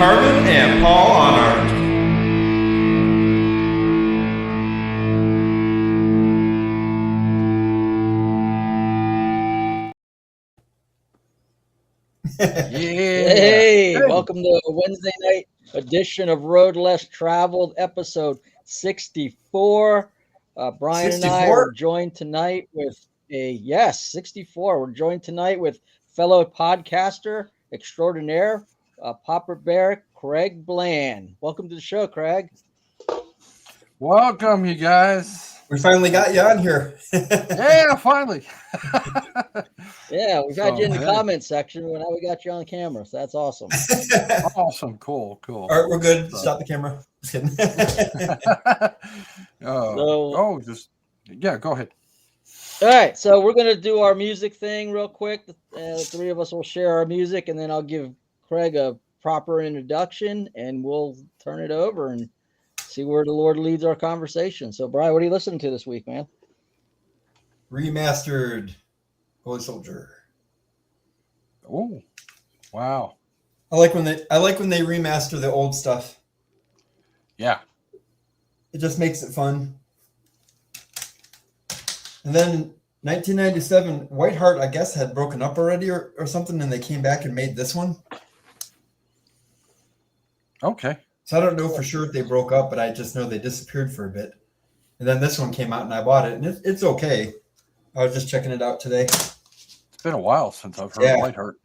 Carman and Paul Ahnert. Hey, welcome to a Wednesday night edition of Road Less Traveled, episode 64. Brian 64? And I are joined tonight with 64. We're joined tonight with fellow podcaster extraordinaire, Popper Bear, Craig Blann. Welcome to the show, Craig. Welcome, you guys. We finally got you on here. Yeah, finally. Yeah, we've had you in the comment section, but now we got you on camera, so that's awesome. Awesome, cool. All right, we're good. Stop the camera. Just kidding. Go ahead. All right, so we're going to do our music thing real quick. The three of us will share our music, and then I'll give Craig a proper introduction, and we'll turn it over and see where the Lord leads our conversation. So, Brian, what are you listening to this week, man? Remastered Holy Soldier. Oh, wow! I like when they remaster the old stuff. Yeah, it just makes it fun. And then 1997, Whiteheart, I guess, had broken up already or something, and they came back and made this one. Okay. So I don't know for sure if they broke up, but I just know they disappeared for a bit. And then this one came out, and I bought it, and it's okay. I was just checking it out today. It's been a while since I've heard Whiteheart.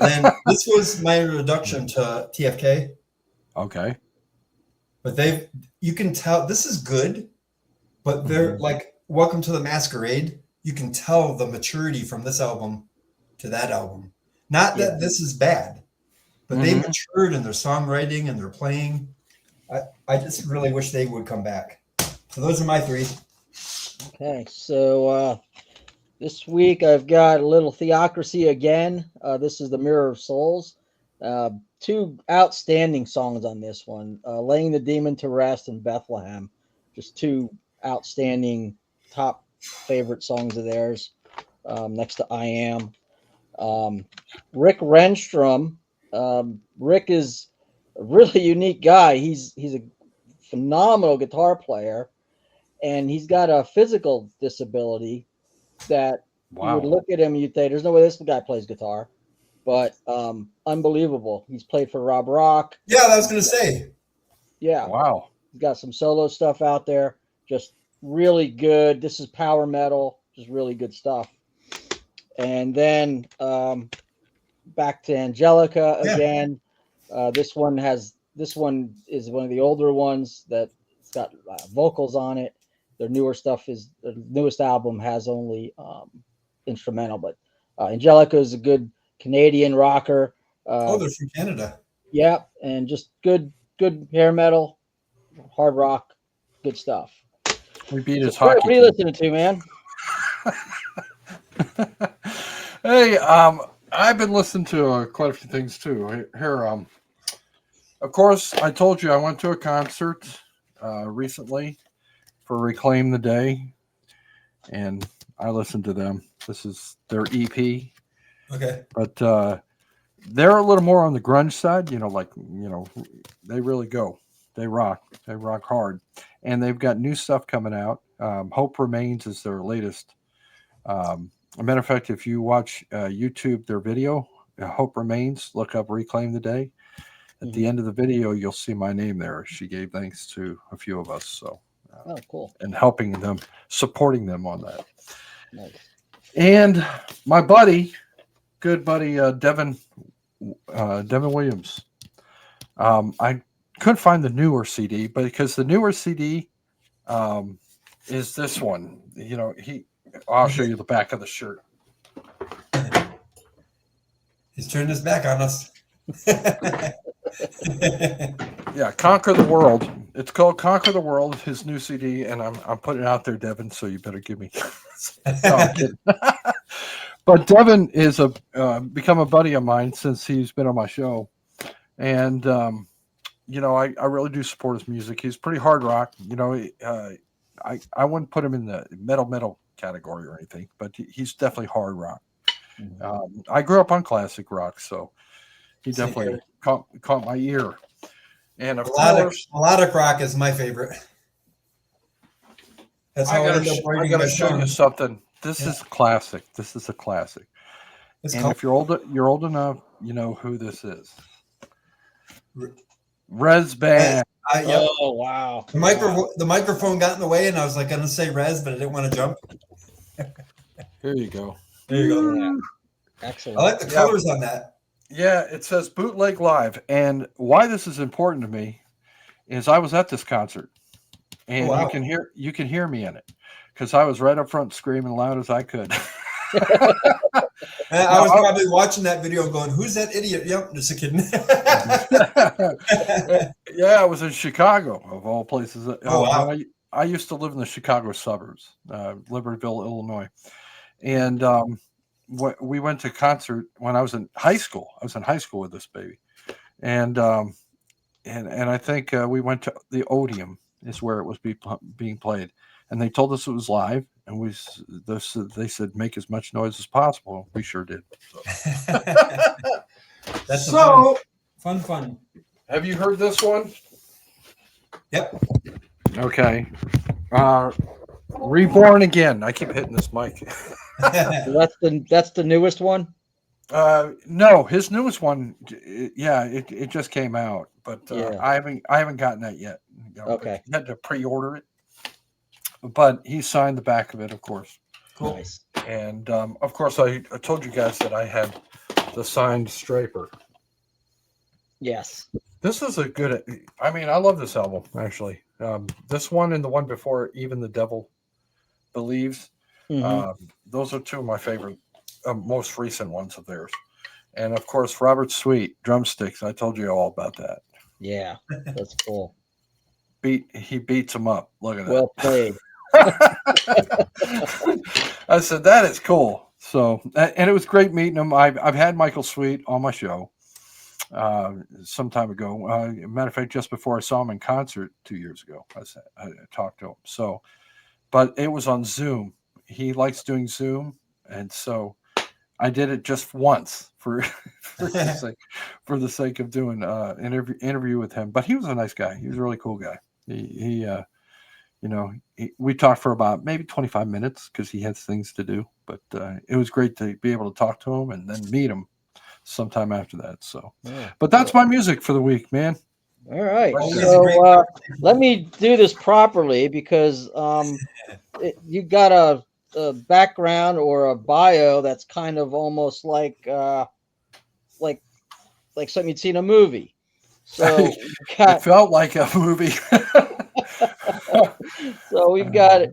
And then this was my introduction to TFK. Okay. But you can tell this is good, but they're like Welcome to the Masquerade. You can tell the maturity from this album to that album. Not that this is bad. But they matured in their songwriting and their playing. I just really wish they would come back. So those are my three. Okay, so this week I've got a little Theocracy again. This is the Mirror of Souls. Two outstanding songs on this one. Laying the Demon to Rest and Bethlehem. Just two outstanding top favorite songs of theirs. Next to I Am. Rick Renstrom. Rick is a really unique guy. He's a phenomenal guitar player, and he's got a physical disability that you would look at him and you'd say, there's no way this guy plays guitar, but unbelievable. He's played for Rob Rock. Yeah, I was going to say. Yeah. Wow. He's got some solo stuff out there. Just really good. This is power metal. Just really good stuff. And then back to Angelica again. This one is one of the older ones that's got vocals on it. Their newest album has only instrumental, but Angelica is a good Canadian rocker. They're from Canada. Yeah, and just good hair metal, hard rock, good stuff. We beat his hockey. What are you listening to, man? Hey, I've been listening to quite a few things too. Here, of course, I told you I went to a concert recently for Reclaim the Day, and I listened to them. This is their EP. Okay. But they're a little more on the grunge side, they really go. They rock hard. And they've got new stuff coming out. Hope Remains is their latest. As a matter of fact, if you watch YouTube, their video, Hope Remains, look up Reclaim the Day. At the end of the video, you'll see my name there. She gave thanks to a few of us. So, cool. And helping them, supporting them on that. Nice. And my good buddy, Devin Williams. I couldn't find the newer CD, but because the newer CD is this one. I'll show you the back of the shirt. He's turned his back on us. Yeah, Conquer the World. It's called Conquer the World, his new CD, and I'm putting it out there, Devin, so you better give me. No, I'm kidding. But Devin is become a buddy of mine since he's been on my show. And, I really do support his music. He's pretty hard rock. I wouldn't put him in the metal category or anything, but he's definitely hard rock. I grew up on classic rock, so he definitely caught my ear. And of course, Melodic rock is my favorite. That's how I end up I writing gotta my show you songs. something. This is classic. This is a classic. It's And called if you're old enough, you know who this is. Res Band. Yep. Oh wow. The microphone got in the way, and I was like gonna say Res, but I didn't want to jump. Here you go. There you go. Yeah. I Excellent. like the colors on that. Yeah, it says Bootleg Live. And why this is important to me is I was at this concert, and wow. you can hear me in it because I was right up front screaming loud as I could. I was probably watching that video going, "Who's that idiot?" Yep, just a kidding. Yeah, I was in Chicago, of all places. Wow. I used to live in the Chicago suburbs, Libertyville, Illinois. And we went to concert when I was in high school. I was in high school with this baby. And I think we went to the Odeum is where it was being played. And they told us it was live. And they said, make as much noise as possible. We sure did. So. That's fun. Have you heard this one? Yep. Okay. Reborn Again. I keep hitting this mic. So that's the newest one. No, his newest one. Yeah, it just came out, but I haven't gotten that yet. Okay. You had to pre-order it, but he signed the back of it, of course. Cool. Nice. And of course, I told you guys that I had the signed Straper. Yes. This is a good. I mean, I love this album actually. This one and the one before, Even the Devil Believes. Mm-hmm. Those are two of my favorite, most recent ones of theirs. And of course, Robert Sweet, Drumsticks. I told you all about that. Yeah, that's cool. He beats him up. Look at that. Well played. I said that is cool. So, and it was great meeting him. I've had Michael Sweet on my show some time ago. Matter of fact, just before I saw him in concert 2 years ago, I talked to him. So, but it was on Zoom. He likes doing Zoom, and so I did it just once for the sake of doing an interview with him. But he was a nice guy. He was a really cool guy. We talked for about maybe 25 minutes because he had things to do. But it was great to be able to talk to him and then meet him sometime after that. So, but that's my music for the week, man. All right. So let me do this properly because you got a background or a bio that's kind of almost like something you'd see in a movie. So it felt like a movie. So we've got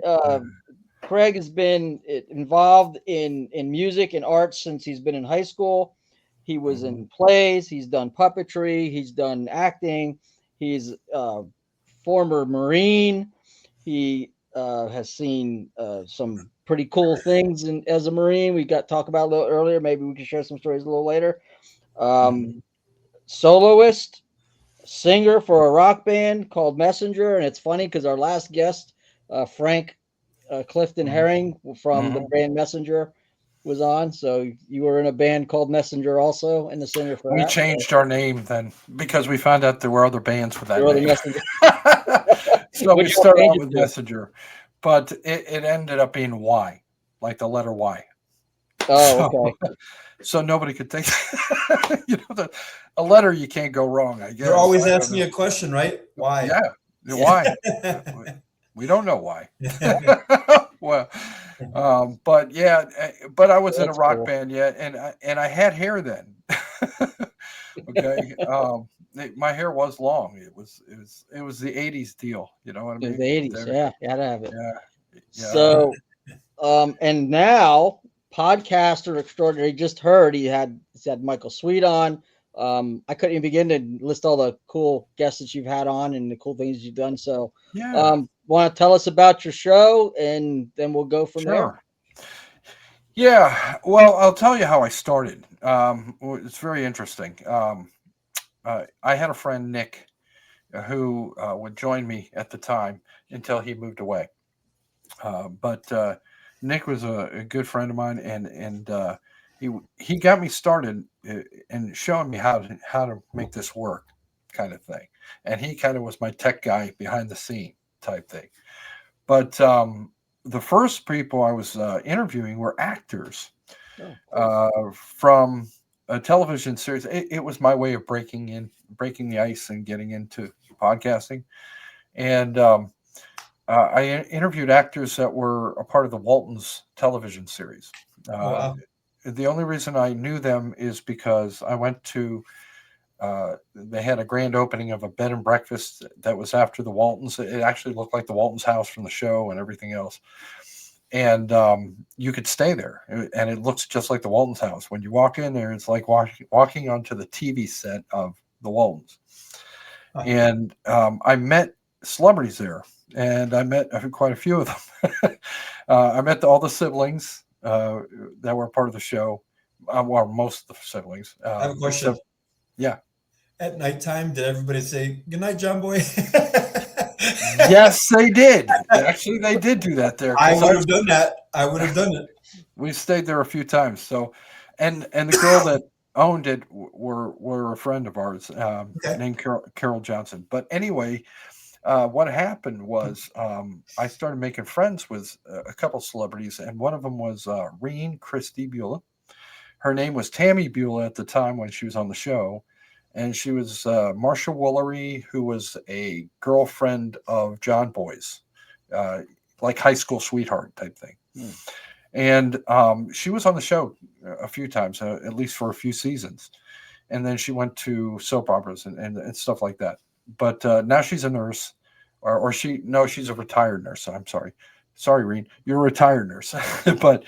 Craig has been involved in music and art since he's been in high school. He was in plays. He's done puppetry. He's done acting. He's a former Marine. He has seen some pretty cool things as a Marine. We got to talk about a little earlier. Maybe we can share some stories a little later. Soloist, singer for a rock band called Messenger. And it's funny because our last guest, Frank Clifton Herring from the band Messenger, was on. So you were in a band called Messenger also, and the singer for we that. changed our name then because we found out there were other bands with that name. So we started out with Messenger, but it ended up being Y, like the letter Y. Oh, okay. So nobody could think, a letter you can't go wrong. I guess you're always asking me a question, right? Why? Yeah, why? We don't know why. Well, but I was in a rock band yet, and I had hair then. Okay, my hair was long. It was the '80s deal. You know what I mean? It was the '80s. Yeah, you had to have it. Yeah. So, and now podcaster extraordinary. Just heard he had Michael Sweet on. I couldn't even begin to list all the cool guests that you've had on and the cool things you've done. So, want to tell us about your show, and then we'll go from there. Yeah, well, I'll tell you how I started. It's very interesting. I had a friend, Nick, who would join me at the time until he moved away. But Nick was a good friend of mine, and he got me started and showing me how to make this work, kind of thing. And he kind of was my tech guy behind the scene type thing. But the first people I was interviewing were actors from a television series. It was my way of breaking the ice and getting into podcasting. And I interviewed actors that were a part of the Waltons television series. Wow. The only reason I knew them is because I went to, they had a grand opening of a bed and breakfast that was after the Waltons. It actually looked like the Waltons house from the show and everything else. And you could stay there, and it looks just like the Waltons house. When you walk in there, it's like walking onto the TV set of the Waltons. And I met celebrities there, and I met quite a few of them. I met all the siblings that were part of the show, well, most of the siblings. I have a question. Yeah. At nighttime, did everybody say "Good night, John Boy"? Yes, they did. Actually, they did do that there. I would have done that. I would have done it. We stayed there a few times. So, and the girl that owned it were a friend of ours named Carol Johnson. But anyway, what happened was I started making friends with a couple celebrities, and one of them was Christy Beulah. Her name was Tammy Beulah at the time when she was on the show. And she was Marsha Woolery, who was a girlfriend of John Boy's, like high school sweetheart type thing. And she was on the show a few times, at least for a few seasons. And then she went to soap operas and stuff like that. But now she's a nurse, she's a retired nurse. I'm sorry. Sorry, Reen, you're a retired nurse. but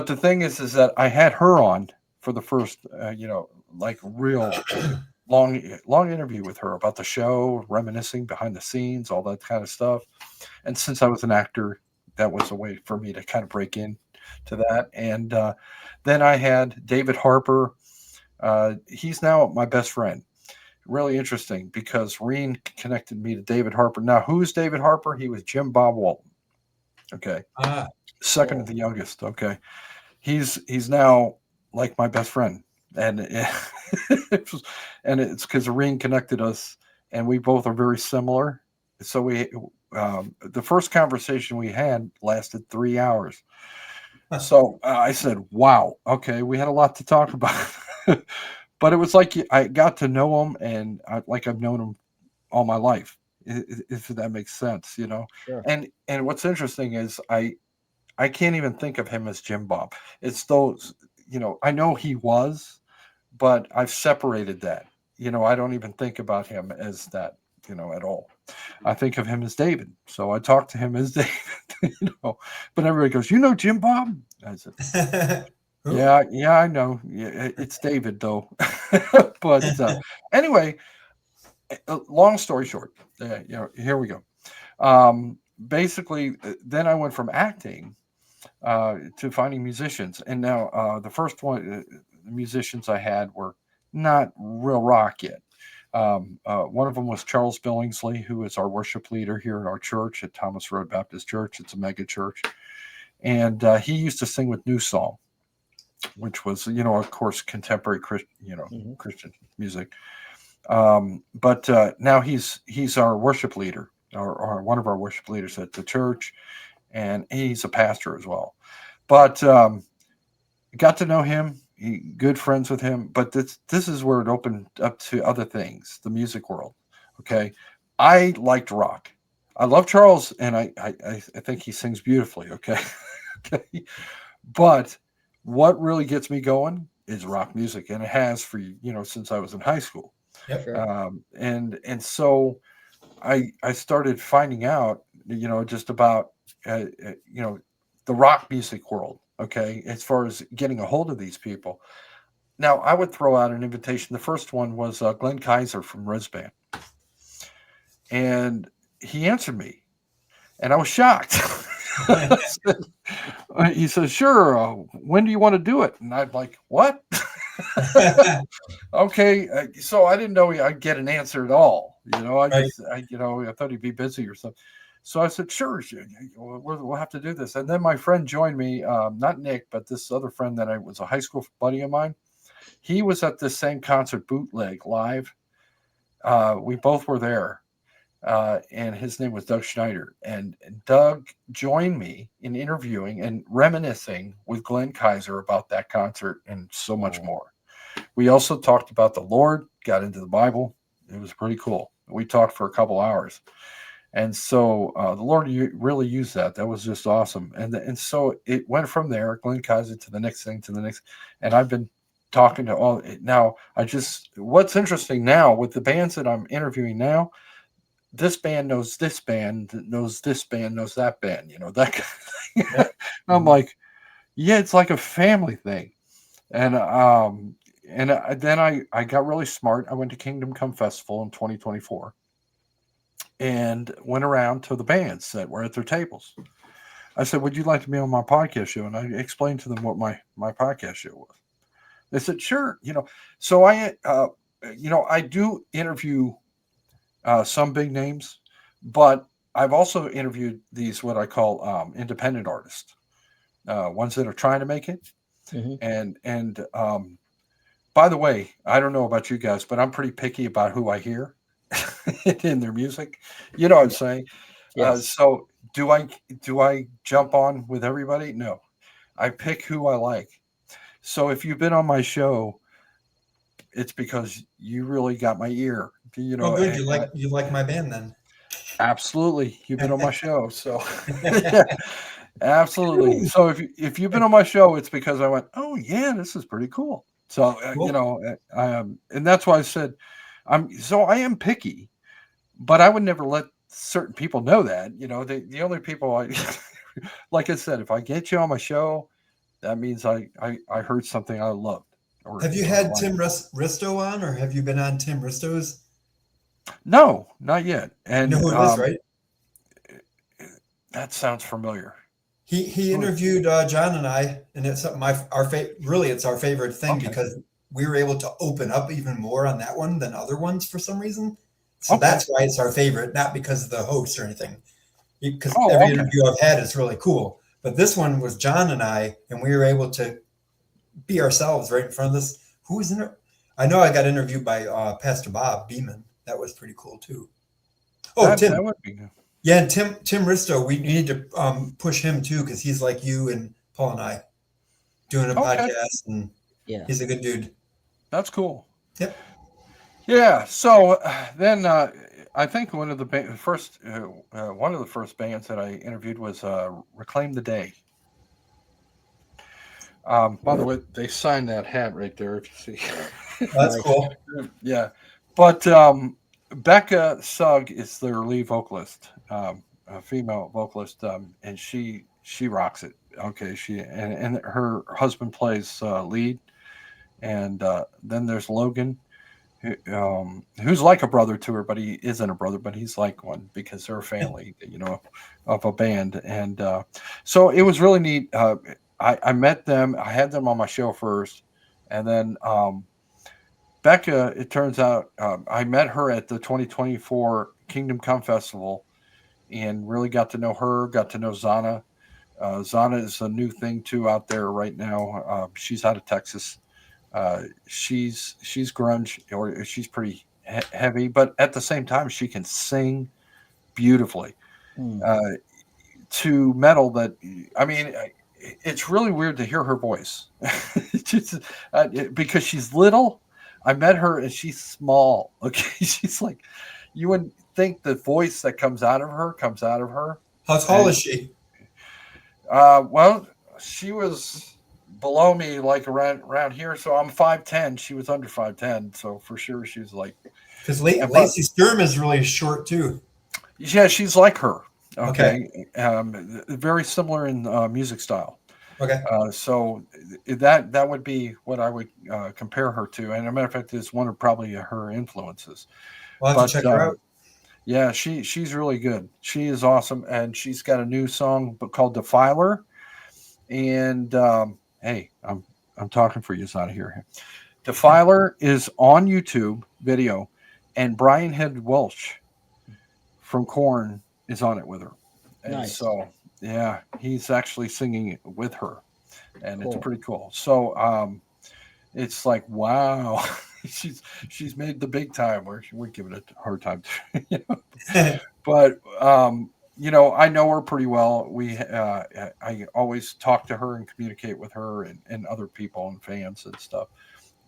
the thing is that I had her on for the first, like real long interview with her about the show, reminiscing behind the scenes, all that kind of stuff. And since I was an actor, that was a way for me to kind of break in to that. And then I had David Harper. He's now my best friend. Really interesting because Reen connected me to David Harper. Now, who's David Harper? He was Jim Bob Walton. Okay. Second to the youngest. Okay. He's now like my best friend. And it's because Reen connected us, and we both are very similar. So the first conversation we had lasted 3 hours. So I said, "Wow, okay, we had a lot to talk about." But it was like I got to know him, and I've known him all my life, if that makes sense, Sure. And what's interesting is I can't even think of him as Jim Bob. It's those, I know he was, but I've separated that. I don't even think about him as that, at all. I think of him as David. So I talk to him as David, But everybody goes, Jim Bob? I said, yeah, I know. Yeah, it's David, though. But anyway, long story short, here we go. Basically, then I went from acting to finding musicians. And now the first one, the musicians I had were not real rock yet. One of them was Charles Billingsley, who is our worship leader here at our church at Thomas Road Baptist Church. It's a mega church. And he used to sing with New Song, which was, of course, contemporary Christian music. But now he's our worship leader, or one of our worship leaders at the church. And he's a pastor as well. But got to know him, good friends with him. But this is where it opened up to other things, the music world. Okay. I liked rock. I love Charles, and I think he sings beautifully. Okay. Okay. But what really gets me going is rock music, and it has for since I was in high school. Yep. Sure. And so I started finding out, just about the rock music world. Okay, as far as getting a hold of these people. Now I would throw out an invitation. The first one was Glenn Kaiser from Risband, and he answered me, and I was shocked. He says, "Sure. When do you want to do it?" And I'm like, "What?" Okay, so I didn't know I'd get an answer at all. I thought he'd be busy or something. So I said, sure, we'll have to do this. And then my friend joined me, not Nick, but this other friend that I was a high school buddy of mine. He was at this same concert, Bootleg Live. We both were there. And his name was Doug Schneider. And Doug joined me in interviewing and reminiscing with Glenn Kaiser about that concert and so much more. We also talked about the Lord, got into the Bible. It was pretty cool. We talked for a couple hours. And so the Lord really used that. That was just awesome. And so it went from there, Glenn Kaiser, to the next thing, to the next. And I've been talking to all now. What's interesting now with the bands that I'm interviewing now, this band knows this band, knows this band, knows that band, that kind of thing. I'm like, yeah, it's like a family thing. And then I got really smart. I went to Kingdom Come Festival in 2024 and went around to the bands that were at their tables. I said, would you like to be on my podcast show? And I explained to them what my podcast show was. They said, sure. So I do interview some big names, but I've also interviewed these, what I call independent artists, ones that are trying to make it. Mm-hmm. And by the way, I don't know about you guys, but I'm pretty picky about who I hear in their music. You know what I'm saying? Yes. So do I jump on with everybody? No, I pick who I like. So if you've been on my show, it's because you really got my ear. Oh, good. You like my band then? Absolutely. You've been on my show. So yeah, absolutely. So if you've been on my show, it's because I went, oh yeah, this is pretty cool. So, cool. And that's why I said, I am picky, but I would never let certain people know that, the only people like I said, if I get you on my show, that means I heard something I loved. Have you had Tim Risto on, or have you been on Tim Risto's? No, not yet. And you know who it is, right? That sounds familiar. He interviewed John and I, and it's it's our favorite thing because we were able to open up even more on that one than other ones for some reason. So that's why it's our favorite, not because of the host or anything. Because every interview I've had is really cool. But this one was John and I, and we were able to be ourselves right in front of this. Who was in it? I know I got interviewed by Pastor Bob Beeman. That was pretty cool too. Oh, Tim. That would be good. Yeah, and Tim Risto, we need to push him too, because he's like you and Paul and I doing a podcast, and he's a good dude. That's cool. Yep. Yeah. So then I think one of the first bands that I interviewed was Reclaim the Day. By the way, they signed that hat right there, if you see. That's cool. Yeah. But Becca Sugg is their lead vocalist, a female vocalist, and she rocks it. Okay, and her husband plays lead, and then there's Logan, who's like a brother to her, but he isn't a brother, but he's like one because they're a family, of a band, and so it was really neat. I met them. I had them on my show first, and then Becca, it turns out, I met her at the 2024 Kingdom Come Festival and really got to know her, got to know Zana. Zana is a new thing, too, out there right now. She's out of Texas. She's grunge, or she's pretty heavy, but at the same time, she can sing beautifully. To metal that, I mean, it's really weird to hear her voice. Because she's little. I met her and she's small. Okay, she's like, you wouldn't think the voice that comes out of her. How tall is she? Well, she was below me, like around here. So I'm 5'10". She was under 5'10". So for sure, she was like. Because Lacey Sturm is really short too. Yeah, she's like her. Okay. Very similar in music style. Okay. So that would be what I would compare her to. And as a matter of fact, it's one of probably her influences. I'll have to check her out. Yeah, she's really good. She is awesome. And she's got a new song called Defiler. And hey, I'm talking for you. It's out of here. Defiler is on YouTube video. And Brian Head Welch from Korn is on it with her. And Nice. so, yeah, he's actually singing it with her, and it's Cool. pretty cool. So, it's like, wow, she's made the big time. We're giving it a hard time, you know? But I know her pretty well. I always talk to her and communicate with her and other people and fans and stuff.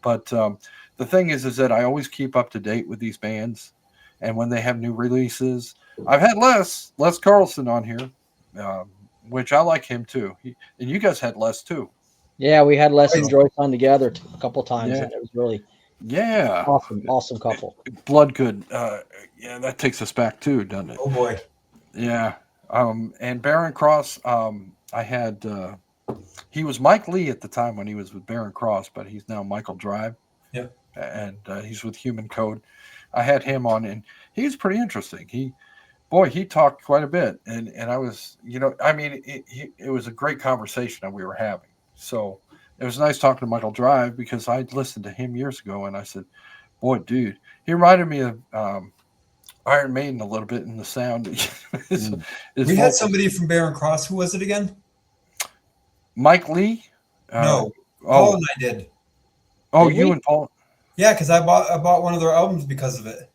But the thing is that I always keep up to date with these bands, and when they have new releases, I've had Les Carlson on here, which I like him too. And you guys had Les too. Yeah, we had Les and Joyce on together a couple times, Yeah. and it was really Yeah, awesome couple. Bloodgood. Yeah, that takes us back too, doesn't it? Oh boy. Yeah. And Baron Cross. I had. He was Mike Lee at the time when he was with Baron Cross, but he's now Michael Drive. Yep. And he's with Human Code. I had him on, and he was pretty interesting. He talked quite a bit, and I was, it was a great conversation that we were having. So it was nice talking to Michael Drive because I'd listened to him years ago, and I said, boy, dude, he reminded me of Iron Maiden a little bit in the sound. We had somebody from Baron Cross. Who was it again? Mike Lee? No, Paul and I did. Oh, Did you we? and Paul? Yeah, because I bought one of their albums because of it.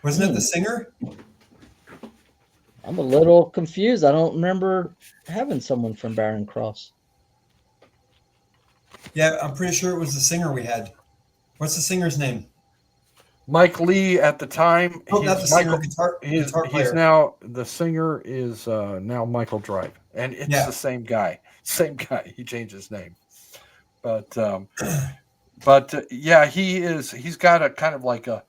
Wasn't it the singer? I'm a little confused. I don't remember having someone from Baron Cross. Yeah, I'm pretty sure it was the singer we had. What's the singer's name? Mike Lee at the time. Oh, not the singer, guitar He's player. now the singer is now Michael Drive, and it's the same guy. Same guy. He changed his name, but yeah, he is. He's got a kind of like a.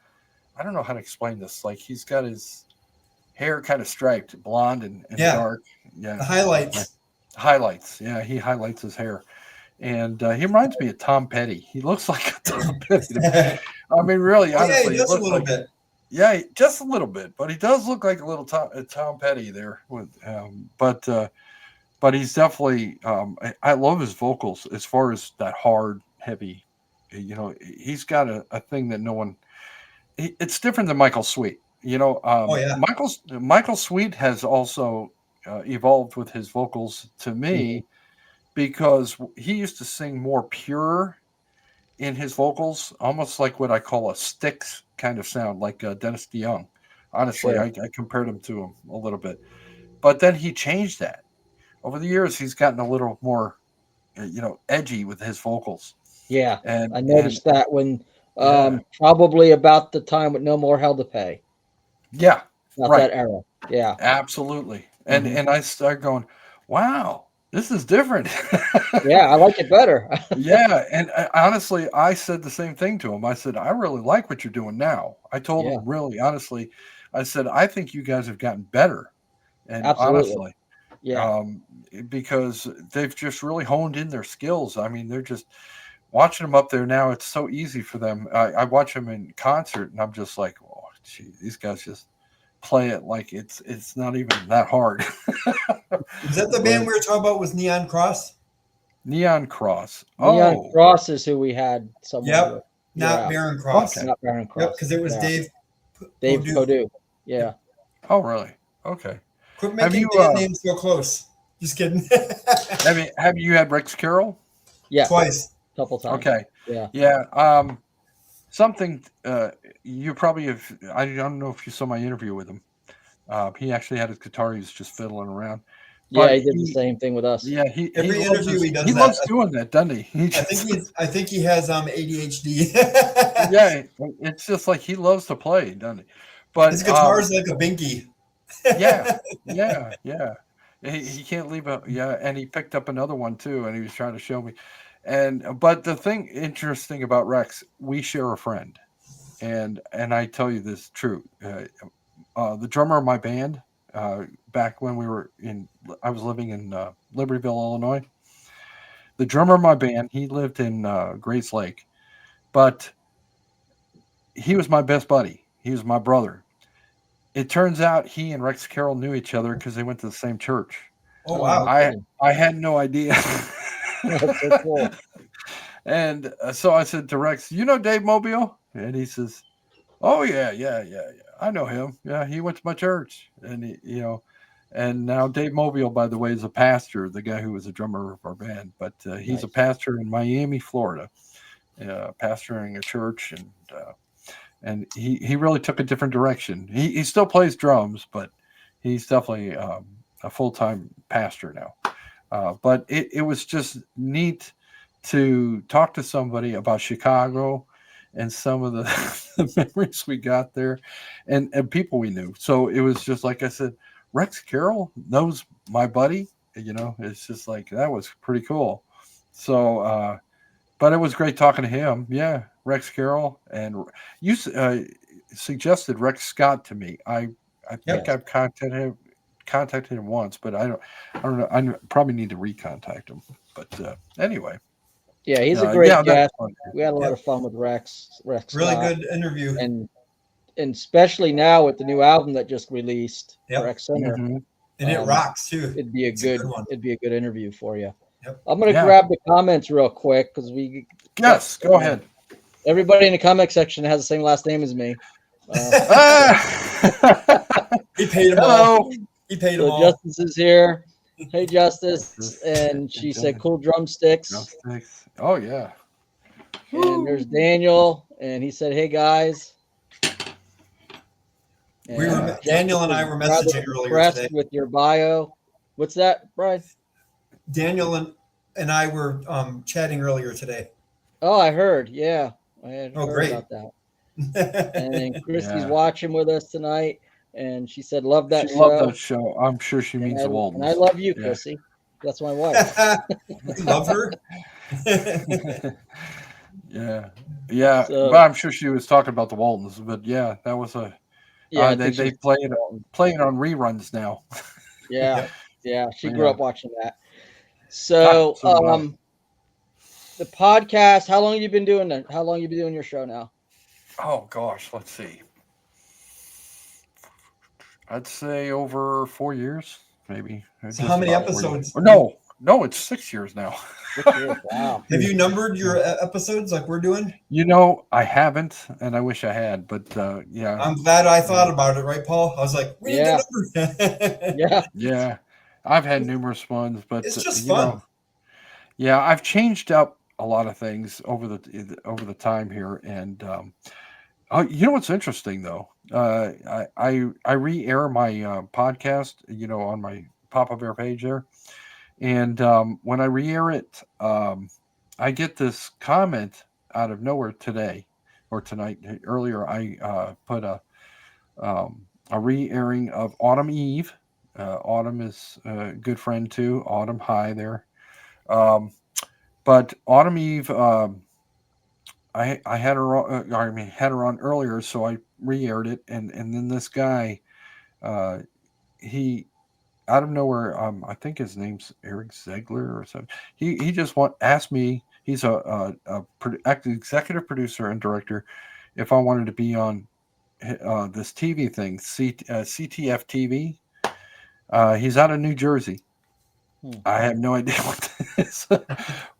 I don't know how to explain this. Like he's got his hair kind of striped, blonde and dark. Yeah, the highlights. Highlights. Yeah, he highlights his hair. And he reminds me of Tom Petty. He looks like a Tom Petty. I mean, really, honestly, he does he looks a little like, bit. Yeah, just a little bit, but he does look like a little Tom Petty there. But he's definitely. I love his vocals as far as that hard, heavy. He's got a thing that no one. It's different than Michael Sweet. Michael Sweet has also evolved with his vocals to me because he used to sing more pure in his vocals, almost like what I call a Styx kind of sound, like Dennis DeYoung. Honestly, Sure. I compared him to him a little bit, but then he changed that. Over the years, he's gotten a little more, edgy with his vocals. Yeah, and I noticed that when probably about the time with No More Hell to Pay. Yeah, About that era. Yeah, absolutely. And I started going, wow, this is different. Yeah, I like it better. Yeah, and honestly, I said the same thing to him. I said, I really like what you're doing now. I told him, really honestly, I said, I think you guys have gotten better. And Absolutely. honestly, yeah, because they've just really honed in their skills. I mean, they're just watching them up there now. It's so easy for them. I watch them in concert, and I'm just like, oh, gee, these guys just play it like it's not even that hard. Is that the band we were talking about? Was Neon Cross? Neon Cross. Neon Cross is who we had. Yep, with. Not Baron Cross. Okay. Not Baron Cross. Yep, because it was Dave Perdue. Yeah. Oh, really? Okay. Quit making band names so close. Just kidding. have you had Rex Carroll? Yeah, twice. A couple times. Okay. Yeah. Something you probably have. I don't know if you saw my interview with him. He actually had his guitar. He was just fiddling around. But he did the same thing with us. Yeah, every interview he does. He loves doing that, doesn't he? I think he has ADHD. Yeah, it's just like he loves to play, doesn't he? But his guitar is like a binky. Yeah. He can't leave and he picked up another one too, and he was trying to show me. But the thing interesting about Rex, we share a friend, and I tell you this true. The drummer of my band, back when I was living in Libertyville, Illinois. The drummer of my band, he lived in Grace Lake, but he was my best buddy. He was my brother. It turns out he and Rex Carroll knew each other because they went to the same church. Oh wow! I had no idea. That's so cool. And so I said to Rex, "You know Dave Mobile?" And he says, "Oh yeah. I know him. Yeah, he went to my church, and and now Dave Mobile, by the way, is a pastor. The guy who was a drummer of our band, but he's a Nice. pastor in Miami, Florida, pastoring a church, and he really took a different direction. He still plays drums, but he's definitely a full time pastor now. But it was just neat to talk to somebody about Chicago and some of the, the memories we got there and people we knew. So it was just like I said, Rex Carroll knows my buddy. It's just like that was pretty cool. So, but it was great talking to him. Yeah, Rex Carroll, and you suggested Rex Scott to me. I think Yep. I've contacted him once, but I don't know. I probably need to recontact him. But anyway, Yeah, he's a great yeah, that's guest. fun. We had a lot Yep. of fun with Rex Really Scott, good interview. and especially now with the new album that just released, Yep. Rex Center. Mhm. And it rocks too. It'd be a It's a good good one. it'd be a good interview for you. Yep. I'm gonna Yeah. grab the comments real quick because Yes, go ahead. everybody in the comment section has the same last name as me. He paid them all. Hello. He paid them So all. Justice is here. Hey Justice, and she said cool drumsticks. Drumsticks. Oh yeah. And there's Daniel, and he said, "Hey guys." We were Justice Daniel and I were was rather messaging earlier impressed today. with your bio. What's that, Brian? Daniel and I were chatting earlier today. Oh, I heard. Yeah, I had Oh, heard great. about that. And then Christy's Yeah. watching with us tonight, and she said, "Love that She show." loved that show. I'm sure she means the Waltons. And I love you, Yeah. Chrissy. That's my wife. You love her? Yeah. So- But I'm sure she was talking about the Waltons. But yeah, that was a. Yeah, I they think play it on reruns now. Yeah, Yep. yeah. She Yeah. grew up watching that. So, So did I. the podcast. How long have you been doing that? How long have you been doing your show now? Oh gosh, let's see. I'd say over 4 years, maybe. So how many Just about 4 years. episodes? Oh, no, it's 6 years now. 6 years. Wow. Have you numbered your episodes like we're doing? I haven't, and I wish I had, but yeah. I'm glad I thought about it, right, Paul? I was like, we need Yeah. to number. Yeah. Yeah, I've had numerous ones, but It's just you fun. know, yeah, I've changed up a lot of things over the time here, and you know what's interesting though? I re-air my podcast, on my Papa Bear page there, and when I re-air it, I get this comment out of nowhere today or tonight. Earlier, I put a re-airing of Autumn Eve. Autumn is a good friend too. Autumn, hi there. But Autumn Eve, I had her on, had her on earlier, so I re-aired it, and then this guy, he out of nowhere, I think his name's Eric Zegler or something. He just asked me. He's a executive producer and director. If I wanted to be on this TV thing, CTF TV. He's out of New Jersey. I have no idea what that is,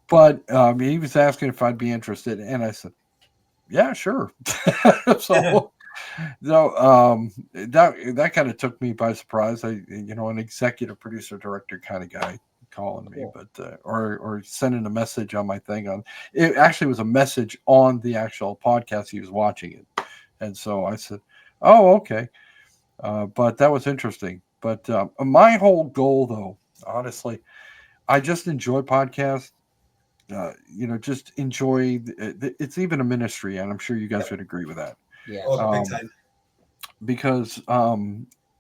but he was asking if I'd be interested, and I said, "Yeah, sure." So that kind of took me by surprise. An executive producer director kind of guy calling me, but or sending a message on my thing on. It actually was a message on the actual podcast. He was watching it, and so I said, "Oh, okay." But that was interesting. But my whole goal, though, honestly, I just enjoy podcasts. Just enjoy. It's even a ministry, and I'm sure you guys would agree with that. Yeah. Oh, big time. Because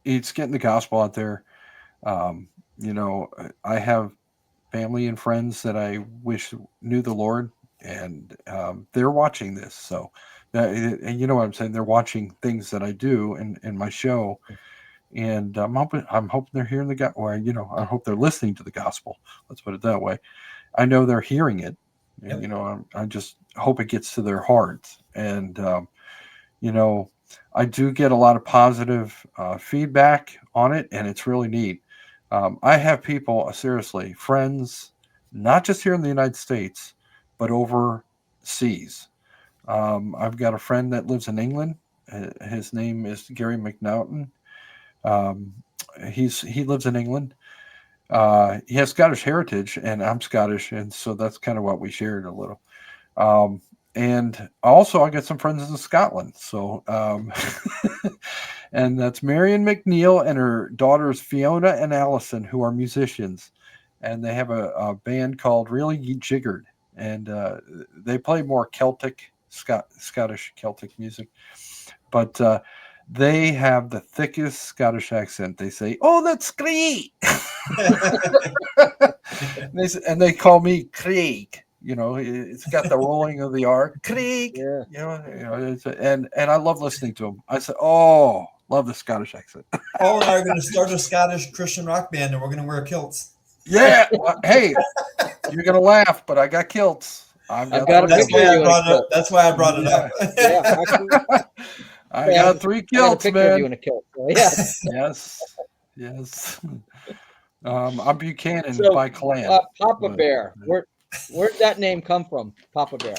it's getting the gospel out there. I have family and friends that I wish knew the Lord, and they're watching this. So, and you know what I'm saying? They're watching things that I do in my show, and I'm hoping they're hearing the gospel. I hope they're listening to the gospel. Let's put it that way. I know they're hearing it, and I just hope it gets to their hearts. And I do get a lot of positive feedback on it, and it's really neat. I have people, seriously, friends, not just here in the United States, but overseas. I've got a friend that lives in England, His name is Gary McNaughton. He lives in England. He has Scottish heritage, and I'm Scottish, and so that's kind of what we shared a little. And also, I got some friends in Scotland. So, and that's Marion McNeil and her daughters Fiona and Allison, who are musicians, and they have a band called Really Jiggered, and they play more Scottish Celtic music, but they have the thickest Scottish accent. They say, "Oh, that's great," and they call me Craig. It's got the rolling of the R, Craig. Yeah. And I love listening to them. I said, "Oh, love the Scottish accent." Paul and I are going to start a Scottish Christian rock band, and we're going to wear kilts. Yeah. Well, hey, you're gonna laugh, but I got kilts. I've got That's why I brought it up. Yeah, actually, I got 3 kilts, I got a picture of you man. in a kilt. So, yeah. Yes. I'm Buchanan So, by clan. Papa Bear. Where'd that name come from? Papa Bear.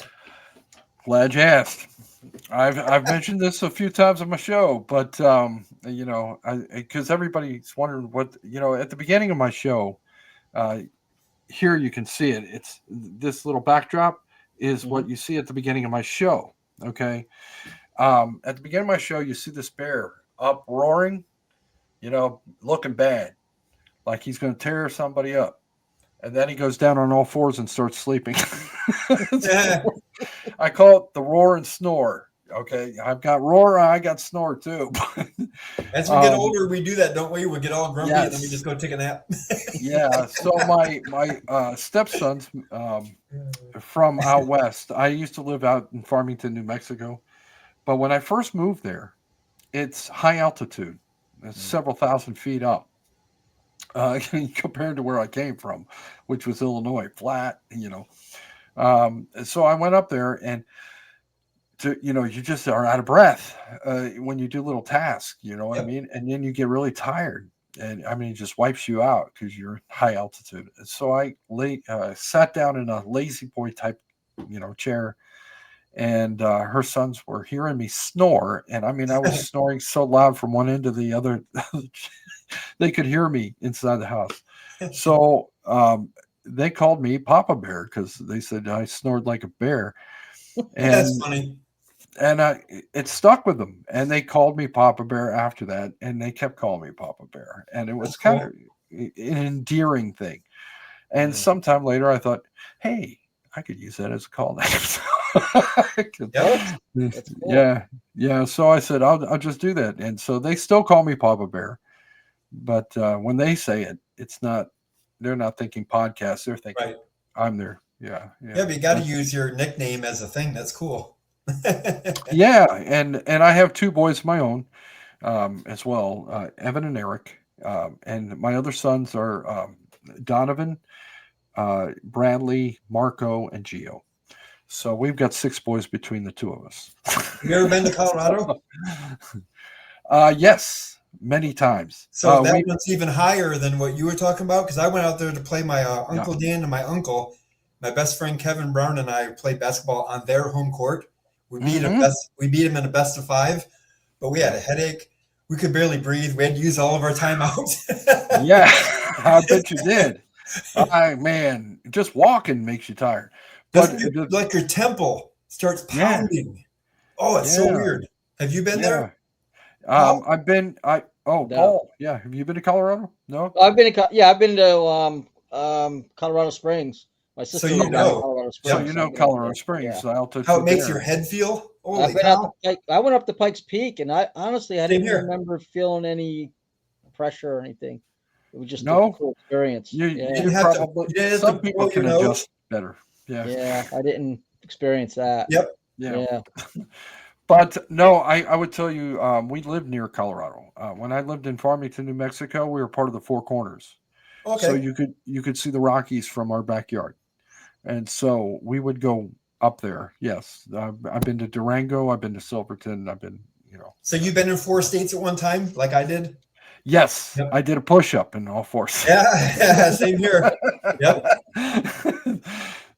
Glad you asked. I've mentioned this a few times on my show, but because everybody's wondering what at the beginning of my show. Here you can see it. It's this little backdrop is what you see at the beginning of my show. Okay. At the beginning of my show, you see this bear up roaring, looking bad, like he's going to tear somebody up. And then he goes down on all fours and starts sleeping. I call it the roar and snore. Okay. I've got roar. I got snore too. As we get older, we do that, don't we? We get all grumpy and then we just go take a nap. Yeah. So my stepson's from out west. I used to live out in Farmington, New Mexico. But when I first moved there, it's high altitude. It's several thousand feet up. Compared to where I came from, which was Illinois, flat, So I went up there and you just are out of breath when you do little tasks, you know what I mean? And then you get really tired. And I mean, it just wipes you out because you're high altitude. And so I sat down in a lazy boy type, chair. And her sons were hearing me snore. And I mean, I was snoring so loud from one end to the other, they could hear me inside the house. So they called me Papa Bear because they said I snored like a bear. And that's funny. And it stuck with them. And they called me Papa Bear after that. And they kept calling me Papa Bear. And it was kind of an endearing thing. And sometime later, I thought, hey, I could use that as a call name. Yeah. So I said, I'll just do that. And so they still call me Papa Bear. But when they say it, they're not thinking podcast. They're thinking I'm there. Yeah. But you got to use your nickname as a thing. That's cool. Yeah. And I have 2 boys of my own as well, Evan and Eric. And my other sons are Donovan, Bradley, Marco, and Gio. So we've got 6 boys between the 2 of us. You ever been to Colorado? Yes, many times. So that one's even higher than what you were talking about, because I went out there to play my Uncle Dan and my uncle. My best friend Kevin Brown and I played basketball on their home court. We beat him in a best of 5, but we had a headache. We could barely breathe. We had to use all of our timeouts. Yeah, I bet you did. Man, just walking makes you tired. But like your temple starts pounding. Yeah. Oh, it's so weird. Have you been there? I've been. Paul. Yeah, have you been to Colorado? No. I've been to Colorado Springs. My sister. So Colorado Springs. So you know Colorado Springs. How it makes your head feel. I went up to Pikes Peak, and I honestly didn't remember feeling any pressure or anything. It was just a cool experience. Some people can adjust better. Yeah, I didn't experience that. Yep. Yeah. But no, I would tell you, we lived near Colorado. When I lived in Farmington, New Mexico, we were part of the Four Corners. Okay. So you could see the Rockies from our backyard, and so we would go up there. Yes, I've been to Durango. I've been to Silverton. I've been, So you've been in 4 states at one time, like I did. Yes, I did a push-up in all 4 states. Yeah, same here. Yep.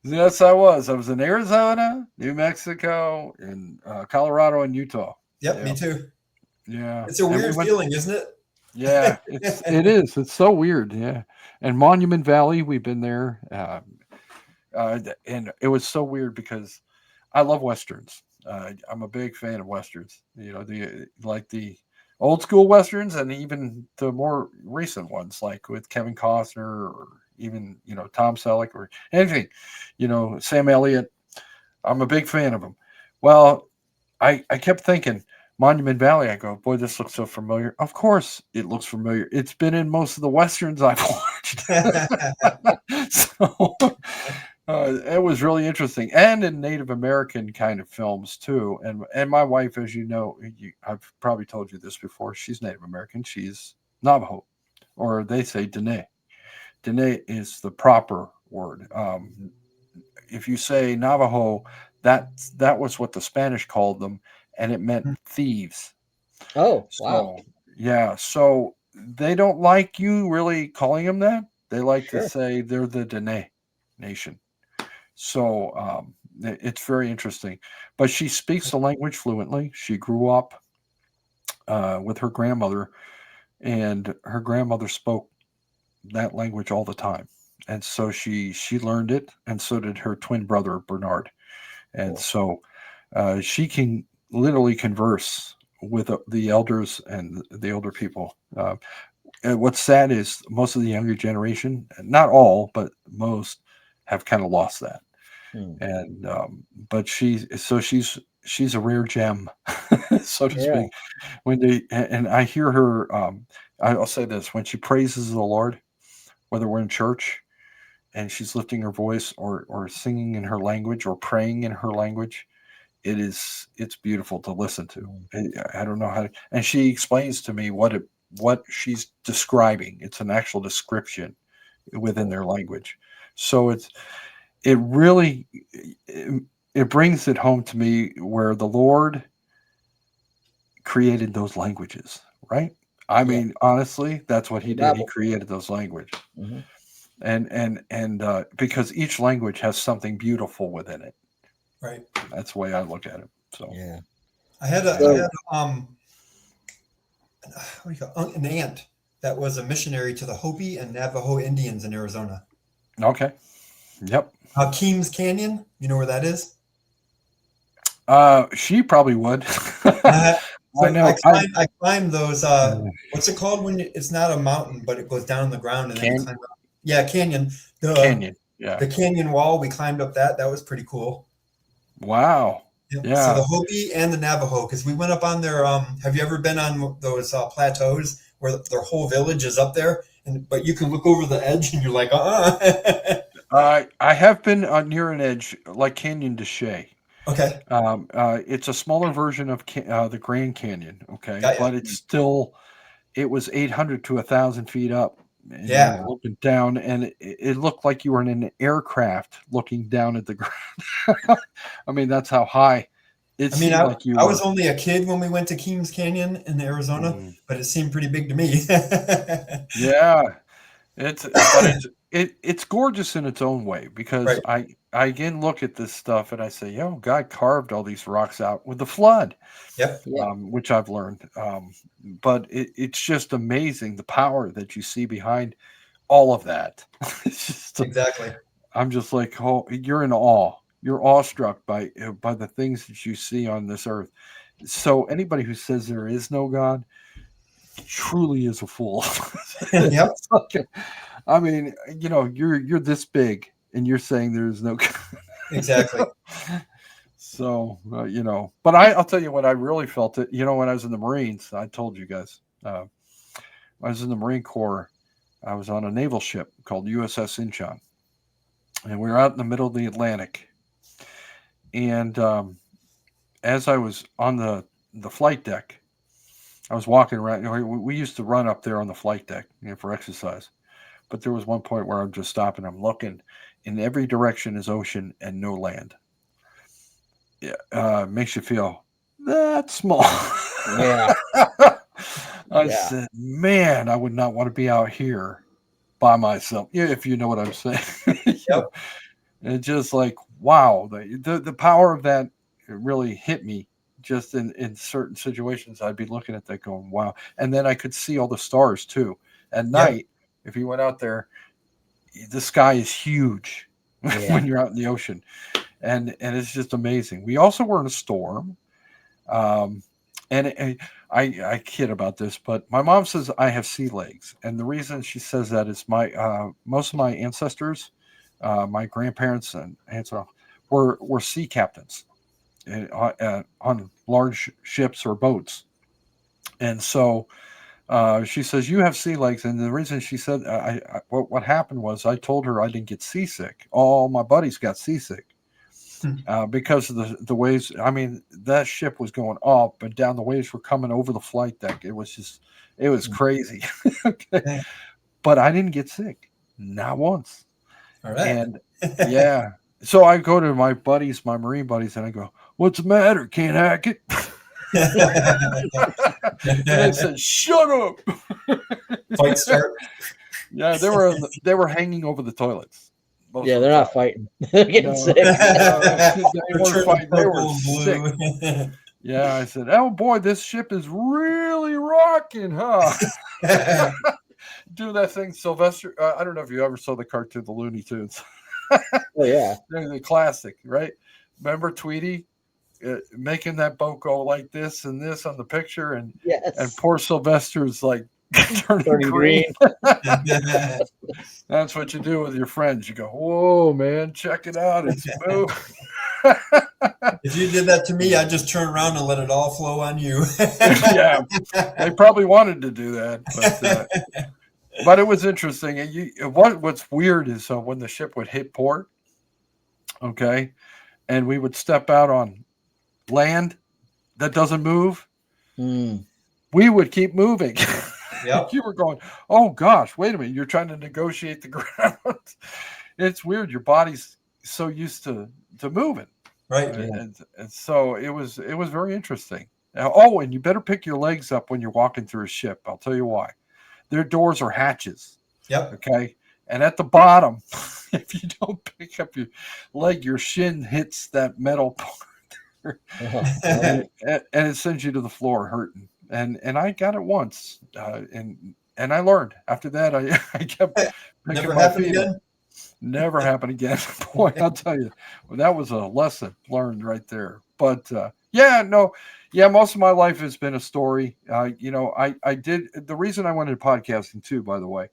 Yes, I was. I was in Arizona, New Mexico, and Colorado, and Utah. Yep, Yeah. me too. Yeah. It's a And we weird went- feeling, isn't it? Yeah, it is. It's so weird. Yeah. And Monument Valley, we've been there. And it was so weird because I love Westerns. I'm a big fan of Westerns, the old school Westerns and even the more recent ones, like with Kevin Costner or even, Tom Selleck or anything, Sam Elliott. I'm a big fan of them. Well, I kept thinking, Monument Valley. I go, boy, this looks so familiar. Of course, it looks familiar. It's been in most of the westerns I've watched. So it was really interesting, and in Native American kind of films too. And my wife, as you know, I've probably told you this before. She's Native American. She's Navajo, or they say Dene. Dene is the proper word. If you say Navajo, that was what the Spanish called them, and it meant thieves. Oh, wow. So yeah, so they don't like you really calling them that. They like to Sure. say they're the Dene Nation. So it's very interesting. But she speaks the language fluently. She grew up with her grandmother, and her grandmother spoke that language all the time. And so she learned it, and so did her twin brother Bernard. And Cool. so she can literally converse with the elders and the older people. And what's sad is most of the younger generation, not all, but most, have kind of lost that. Hmm. And but she's a rare gem, so to Yeah. speak. When and I hear her, I'll say this: when she praises the Lord, whether we're in church and she's lifting her voice or singing in her language or praying in her language, it's beautiful to listen to. I don't know how to, and she explains to me what she's describing. It's an actual description within their language. So it really it brings it home to me where the Lord created those languages, right? I Yeah. mean, honestly, that's what he The did. He Bible. created those languages. Hmm. And because each language has something beautiful within it. Right. That's the way I look at it. So Yeah. I had So, what do you call an aunt that was a missionary to the Hopi and Navajo Indians in Arizona. okay, yep. Keams Canyon, you know where that is? She probably would. So I know. I I climbed those. What's it called when it's not a mountain, but it goes down the ground and then you can climb up? Yeah, canyon. canyon. Yeah. The canyon wall. We climbed up that. That was pretty cool. Wow. Yep. So Yeah. the Hopi and the Navajo, because we went up on their. Have you ever been on those plateaus where their whole village is up there, but you can look over the edge and you're like, I have been near an edge like Canyon de Chelly. Okay, It's a smaller version of the Grand Canyon. Okay, got you. but it was 800 to 1,000 feet up, and you Yeah. were looking down, and it looked like you were in an aircraft looking down at the ground. I mean, that's how high it I mean, seemed like you I was were. only a kid when we went to Keams Canyon in Arizona, Mm, but it seemed pretty big to me. yeah, it's gorgeous in its own way because Right. I again look at this stuff and I say, yo, God carved all these rocks out with the flood, Yep. yeah. which I've learned. But it's just amazing the power that you see behind all of that. It's just, Exactly. I'm just like, oh, you're in awe. You're awestruck by the things that you see on this earth. So anybody who says there is no God truly is a fool. Yep. It's like, I mean, you're this big and you're saying there's no God. Exactly. So but I'll tell you what I really felt it. When I was in the Marines, I told you guys, I was in the Marine Corps. I was on a naval ship called USS Incheon, and we were out in the middle of the Atlantic. And as I was on the flight deck, I was walking around. We used to run up there on the flight deck, for exercise. But there was one point where I'm just stopping. I'm looking. In every direction is ocean and no land. Yeah, makes you feel that small. Yeah. I Yeah. said, man, I would not want to be out here by myself. Yeah, if you know what I'm saying. Yep. And just like, wow, the power of that really hit me just in certain situations, I'd be looking at that going, wow. And then I could see all the stars too. At night, if you went out there, the sky is huge when you're out in the ocean. And it's just amazing. We also were in a storm. And I kid about this, but my mom says I have sea legs. And the reason she says that is my most of my ancestors, my grandparents and aunts were sea captains on large ships or boats. And so she says, you have sea legs. And the reason she said, what happened was I told her I didn't get seasick. All my buddies got seasick because of the waves. I mean, that ship was going up and down. The waves were coming over the flight deck. It was crazy. Okay. But I didn't get sick. Not once. All right. And yeah. So I go to my buddies, my Marine buddies, and I go, what's the matter? Can't hack it? And they said, shut up. Fight start. Yeah, they were hanging over the toilets. Yeah, they're not fighting. They're getting sick. They weren't fighting. They were sick. Yeah, I said, oh boy, this ship is really rocking, huh? Do that thing, Sylvester. I don't know if you ever saw the cartoon, The Looney Tunes. Oh yeah, They're the classic, right? Remember Tweety making that boat go like this and this on the picture, and poor Sylvester's like turning green. That's what you do with your friends. You go, whoa, man, check it out. It's moving. If you did that to me, I'd just turn around and let it all flow on you. Yeah, they probably wanted to do that, but it was interesting. And what's weird is when the ship would hit port, okay, and we would step out on land that doesn't move, we would keep moving. Yep. You were going, oh gosh, wait a minute, you're trying to negotiate the ground. It's weird. Your body's so used to moving. Right. And so it was very interesting. Oh, and you better pick your legs up when you're walking through a ship. I'll tell you why. Their doors are hatches. Yep. Okay. And at the bottom, if you don't pick up your leg, your shin hits that metal part. And it sends you to the floor hurting. And I got it once. And I learned. After that, I kept picking my feet up. Never happened again. Boy, I'll tell you, that was a lesson learned right there. But most of my life has been a story. I did. The reason I went into podcasting too, by the way,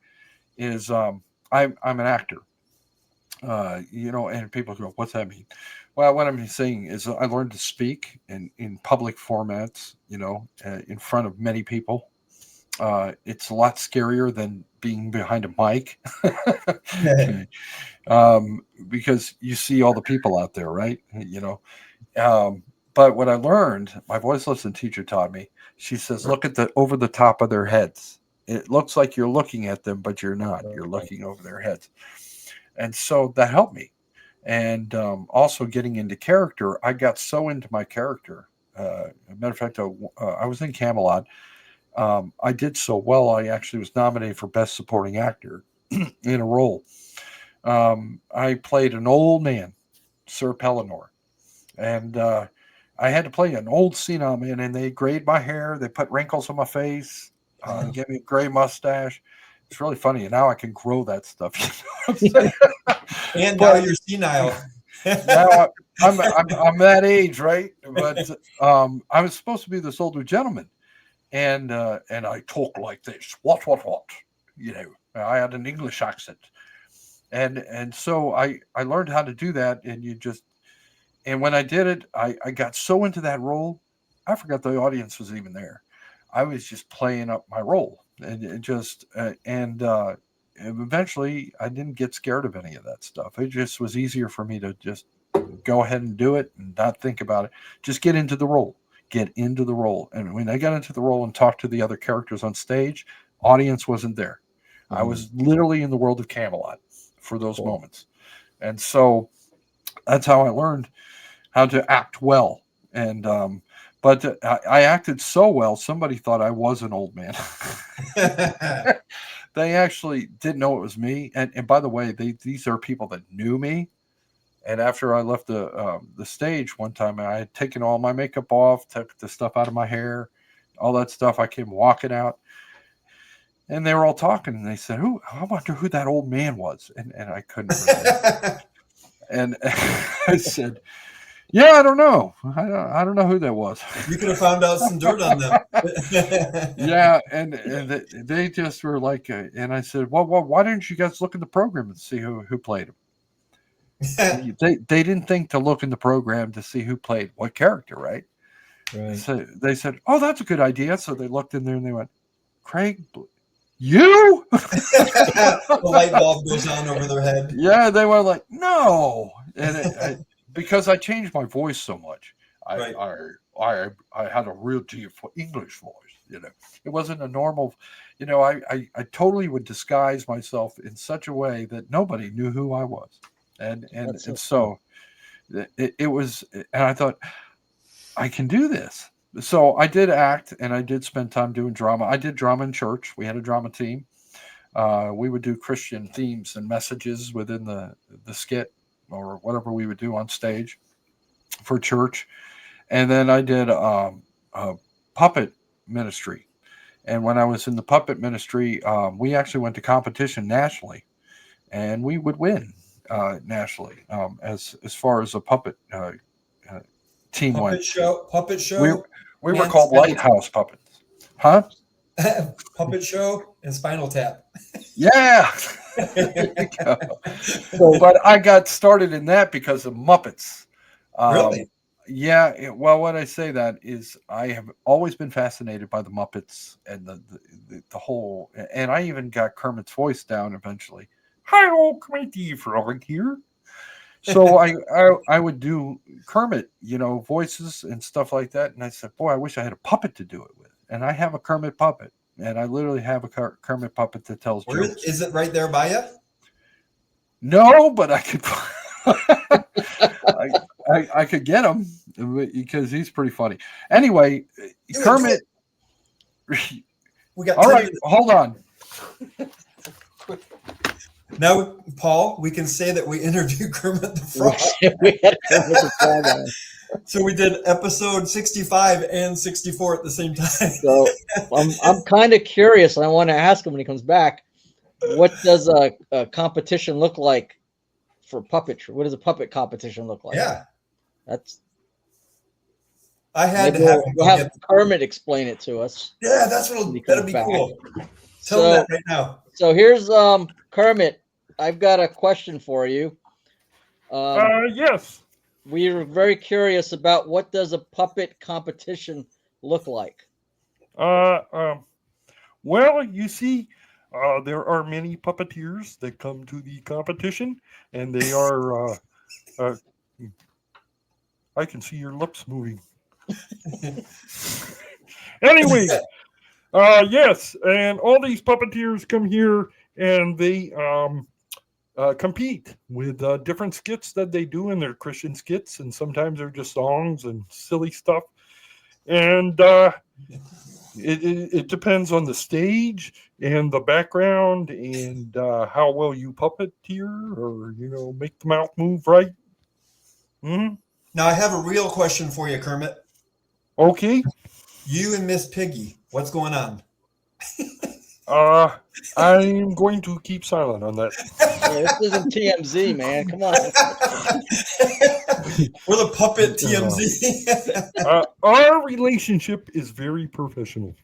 is I'm an actor. And people go, what's that mean? Well, what I'm saying is I learned to speak in public formats, in front of many people. It's a lot scarier than being behind a mic. Because you see all the people out there, right? But what I learned, my voice lesson teacher taught me, she says, look at over the top of their heads. It looks like you're looking at them, but you're not. You're looking over their heads. And so that helped me. And also getting into character, I got so into my character. As a matter of fact, I was in Camelot. I did so well, I actually was nominated for Best Supporting Actor in a role. I played an old man, Sir Pellinor. And I had to play an old senile man, and they grayed my hair. They put wrinkles on my face. Gave me a gray mustache. It's really funny. And now I can grow that stuff. And now you're senile. Now I'm that age, right? But I was supposed to be this older gentleman. And I talk like this. What? I had an English accent. And so I learned how to do that. And when I did it, I got so into that role, I forgot the audience was even there. I was just playing up my role. And eventually I didn't get scared of any of that stuff. It just was easier for me to just go ahead and do it and not think about it. Just get into the role. And when I got into the role and talked to the other characters on stage, audience wasn't there. Mm-hmm. I was literally in the world of Camelot for those moments. And so that's how I learned how to act well. And but I acted so well, somebody thought I was an old man. They actually didn't know it was me. And by the way, these are people that knew me. And after I left the stage one time, I had taken all my makeup off, took the stuff out of my hair, all that stuff. I came walking out, and they were all talking, and they said, "Who? I wonder who that old man was." And I couldn't remember. And I said, "Yeah, I don't know. I don't know who that was." You could have found out some dirt on them. Yeah, and they just were like, and I said, "Well, why didn't you guys look in the program and see who played him?" They didn't think to look in the program to see who played what character, right? Right. So they said, "Oh, that's a good idea." So they looked in there and they went, "Craig, you?" The light bulb goes on over their head. Yeah, they were like, "No," and because I changed my voice so much, Right. I had a real deep English voice. It wasn't a normal. I totally would disguise myself in such a way that nobody knew who I was. And so it was, and I thought, I can do this. So I did act, and I did spend time doing drama. I did drama in church. We had a drama team. We would do Christian themes and messages within the skit or whatever we would do on stage for church. And then I did a puppet ministry. And when I was in the puppet ministry, we actually went to competition nationally, and we would win. Nationally, as far as a puppet team went. Puppet show. We were called Lighthouse Puppets, huh? Puppet show and Spinal Tap. Yeah. But I got started in that because of Muppets. Really? Yeah. Well, when I say that is, I have always been fascinated by the Muppets and the whole. And I even got Kermit's voice down eventually. Hi, Kermit the Frog here. So I would do Kermit, voices and stuff like that. And I said, boy, I wish I had a puppet to do it with. And I have a Kermit puppet, and I literally have a Kermit puppet that tells jokes. Is it right there by you? No, but I could. I could get him because he's pretty funny. Anyway, Kermit. We got all right. Hold on. Now, Paul, we can say that we interviewed Kermit the Frog. We had Kermit the Frog on. So we did episode 65 and 64 at the same time. So I'm kind of curious, and I want to ask him when he comes back, what does a competition look like for puppetry? What does a puppet competition look like? Yeah. I had to have him we'll have Kermit explain it to us. Yeah, that'll be cool. Tell him that right now. So here's Kermit. I've got a question for you. Yes. We are very curious about what does a puppet competition look like? Well, you see, there are many puppeteers that come to the competition, and they are. I can see your lips moving. Anyway, yes, and all these puppeteers come here, and they compete with different skits that they do in their Christian skits, and sometimes they're just songs and silly stuff. And it depends on the stage and the background and how well you puppeteer or make the mouth move right. Mm-hmm. Now I have a real question for you, Kermit. Okay. You and Miss Piggy, what's going on? I'm going to keep silent on that. This isn't TMZ, man. Come on. We're the puppet TMZ. Our relationship is very professional.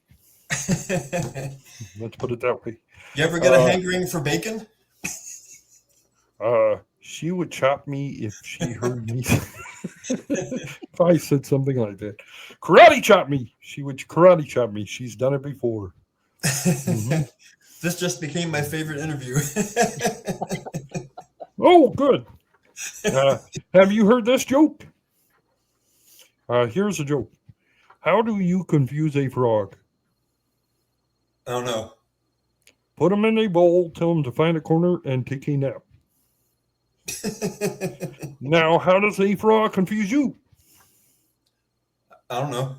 Let's put it that way. You ever get a hankering for bacon? She would chop me if she heard me. If I said something like that. Karate chop me. She would karate chop me. She's done it before. Mm-hmm. This just became my favorite interview. Oh, good. Have you heard this joke? Here's a joke. How do you confuse a frog? I don't know. Put him in a bowl, tell him to find a corner, and take a nap. Now, how does a frog confuse you? I don't know.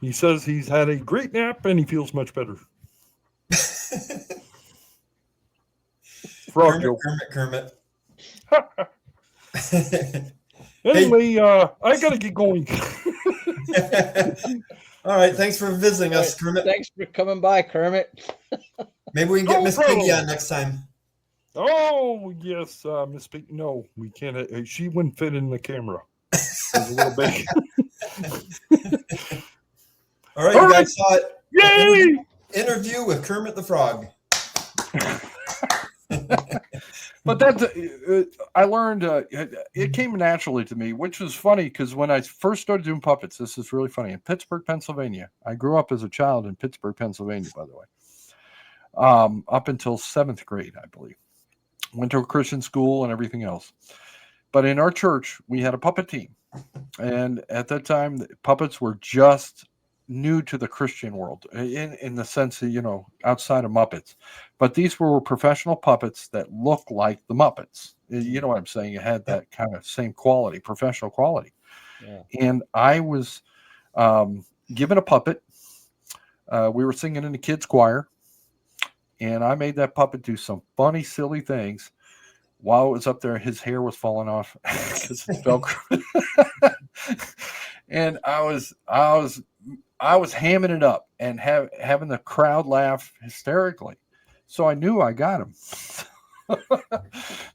He says he's had a great nap and he feels much better. Frog joke. Kermit. Anyway, I gotta get going. All right. Thanks for visiting us, Right. Kermit. Thanks for coming by, Kermit. Maybe we can get No Miss Piggy problem. on next time. Oh yes, Miss Pig. No, we can't. She wouldn't fit in the camera. She's a little big. All right, All you right. guys saw it. Yay! Interview with Kermit the Frog. But that's I learned it came naturally to me, which was funny because when I first started doing puppets, this is really funny, in Pittsburgh, Pennsylvania. I grew up as a child in Pittsburgh, Pennsylvania, by the way, up until 7th grade, I believe. Went to a Christian school and everything else. But in our church, we had a puppet team, and at that time, the puppets were just new to the Christian world in the sense that, outside of Muppets. But these were professional puppets that looked like the Muppets. You know what I'm saying? It had that kind of same quality, professional quality. Yeah. And I was given a puppet. We were singing in the kids' choir, and I made that puppet do some funny, silly things. While it was up there, his hair was falling off because it's Velcro. And I was hamming it up and having the crowd laugh hysterically. So I knew I got him.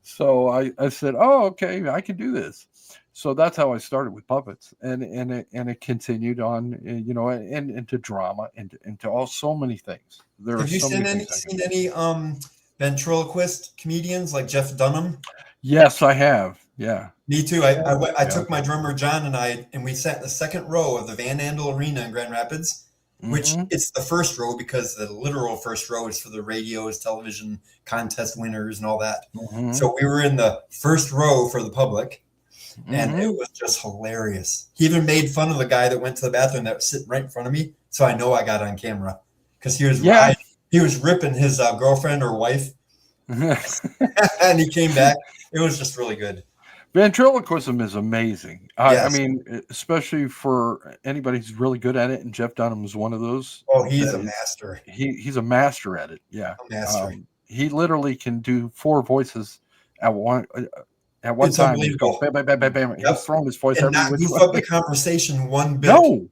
So I said, "Oh, okay, I can do this." So that's how I started with puppets, and it continued on, and into drama and into so many things. There are Have you so seen many things. any ventriloquist comedians like Jeff Dunham? Yes, I have. Yeah. Me too. I Yeah. took my drummer John and we sat in the second row of the Van Andel Arena in Grand Rapids, which Mhm. it's the first row because the literal first row is for the radios, television contest winners, and all that. Mhm. So we were in the first row for the public, and Mhm. it was just hilarious. He even made fun of the guy that went to the bathroom that was sitting right in front of me, so I know I got on camera because Yeah. he was ripping his girlfriend or wife, and he came back. It was just really good. Ventriloquism is amazing. I Yes. mean, especially for anybody who's really good at it, and Jeff Dunham is one of those. Oh, he's that a is- master. he's a master at it. Yeah. A master. He literally can do 4 voices at one It's time. He's going unbelievable. bam, bam, bam, bam, bam. Yep. He's throwing his voice And every not which goof way. up the conversation one bit. No.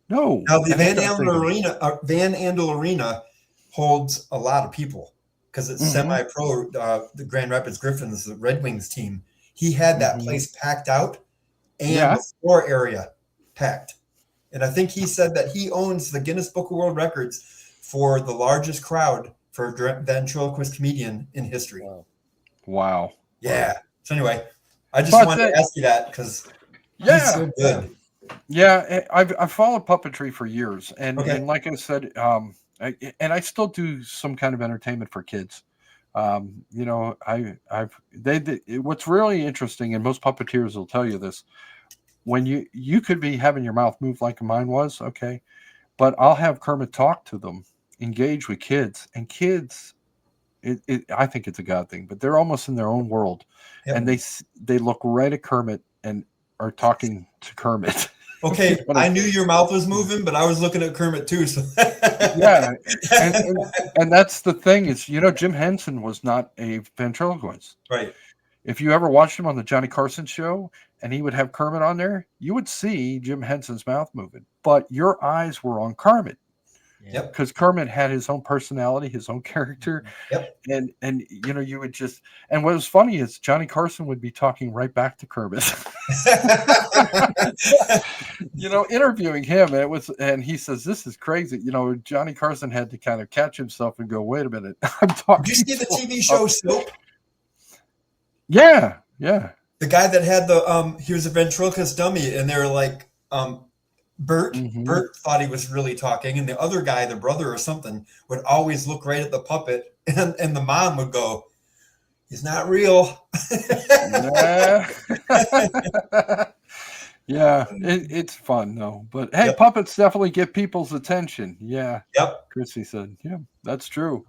Now the And Van that's the thing. Van Andel Arena holds a lot of people because it's Mhm. semi-pro. The Grand Rapids Griffins, the Red Wings team, he had that Mhm. place packed out and Yeah. the floor area packed. And I think he said that he owns the Guinness Book of World Records for the largest crowd for a ventriloquist comedian in history. Wow. Yeah. So anyway, I just But wanted to ask you that because he's Yeah. so good. Yeah, I've followed puppetry for years, and Okay. like I said, I still do some kind of entertainment for kids. What's really interesting, and most puppeteers will tell you this, when you could be having your mouth move like mine was, okay, but I'll have Kermit talk to them, engage with kids, and kids, I think it's a God thing, but they're almost in their own world, Yep. and they look right at Kermit and are talking to Kermit. Okay, You know what I I'm- knew your mouth was moving, but I was looking at Kermit too. So Yeah, and that's the thing is, Jim Henson was not a ventriloquist. right. If you ever watched him on the Johnny Carson show and he would have Kermit on there, you would see Jim Henson's mouth moving, but your eyes were on Kermit Yep. because Kermit had his own personality, his own character, Yep. and you would just. And what was funny is Johnny Carson would be talking right back to Kermit. Interviewing him, and he says, "This is crazy." Johnny Carson had to kind of catch himself and go, "Wait a minute, I'm talking." Did you see the TV show Soap? Yeah. The guy that had he was a ventriloquist dummy, and they were like, Bert. Mhm. Bert thought he was really talking, and the other guy, the brother or something, would always look right at the puppet, and the mom would go, "He's not real." Yeah. Yeah, it's fun though. But hey, Yep. puppets definitely get people's attention. Yeah, Yep. Chrissy said, yeah, that's true.